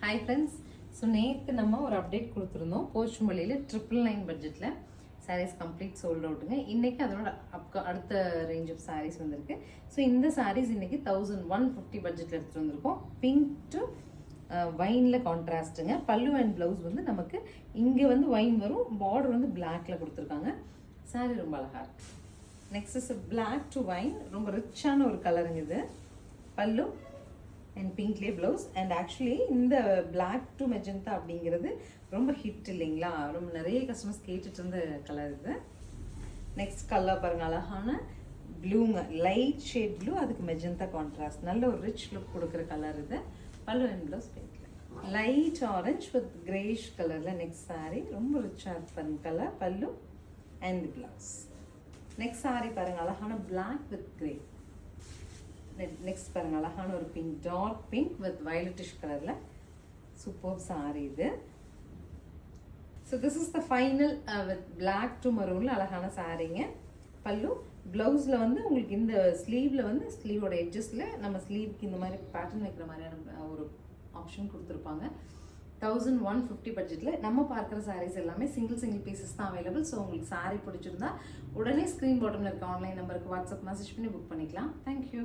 Hi friends. So நேற்று நம்ம ஒரு அப்டேட் கொடுத்துருந்தோம். போச்சுமல்லியில் 999 பட்ஜெட்டில் சாரீஸ் கம்ப்ளீட் சோல்ட் அவுட்டுங்க. இன்றைக்கி அதனோட அடுத்த ரேஞ்ச் ஆஃப் சாரீஸ் வந்திருக்கு. ஸோ இந்த சாரீஸ் இன்றைக்கி 1150 பட்ஜெட்டில் எடுத்துகிட்டு வந்திருக்கோம். பிங்க் டு வைனில் கான்ட்ராஸ்ட்டுங்க. பல்லு அண்ட் ப்ளவுஸ் வந்து நமக்கு இங்கே வந்து வைன் வரும், பார்டர் வந்து பிளாக்ல கொடுத்துருக்காங்க. சாரீ ரொம்ப அழகாக இருக்குது. Next is black to wine, ரொம்ப ரிச்சான ஒரு கலருங்க இது. பல்லு அண்ட் பிங்க்லேயே ப்ளவுஸ். அண்ட் ஆக்சுவலி இந்த பிளாக் டு மெஜந்தா அப்படிங்கிறது ரொம்ப ஹிட் இல்லைங்களா, ரொம்ப நிறைய கஸ்டமர்ஸ் கேட்டுட்டு இருந்த கலர் இது. நெக்ஸ்ட் கலர் பாருங்க, அழகான ப்ளூங்க, லைட் ஷேட் ப்ளூ, அதுக்கு மெஜந்தா கான்ட்ராஸ்ட், நல்ல ஒரு ரிச் லுக் கொடுக்குற கலர் இது. பல்லு அண்ட் ப்ளவுஸ் பிங்க்ல, லைட் ஆரஞ்ச் வித் கிரேஷ் கலர்ல நெக்ஸ்ட் சாரீ, ரொம்ப ரிச்சாக இருக்கு கலர். பல்லு அண்ட் ப்ளவுஸ். நெக்ஸ்ட் சாரீ பாருங்க, அழகான பிளாக் வித் கிரே. நெக்ஸ்ட் பாருங்க, அழகான ஒரு pink, dark pink with violetish கலர்ல சூப்பர் சாரி இது. So this is the final with black to மரூன்ல அழகான சாரீங்க. பல்லு பிளவுஸ்ல வந்து உங்களுக்கு இந்த ஸ்லீவ்ல வந்து ஸ்லீவோட எட்ஜஸ்ல நம்ம ஸ்லீவ்க்கு இந்த மாதிரி பேட்டர்ன் வைக்கிற மாதிரியான ஒரு ஆப்ஷன் கொடுத்துருப்பாங்க. 1150 பட்ஜெட்டில் நம்ம பார்க்குற சாரீஸ் எல்லாமே சிங்கிள் பீசஸ் தான் அவைலபிள். ஸோ உங்களுக்கு சாரீ பிடிச்சிருந்தா உடனே ஸ்க்ரீன் பாட்டமில் இருக்க ஆன்லைன் நம்பருக்கு வாட்ஸ்அப் மெசேஜ் பண்ணி புக் பண்ணிக்கலாம். தேங்க்யூ.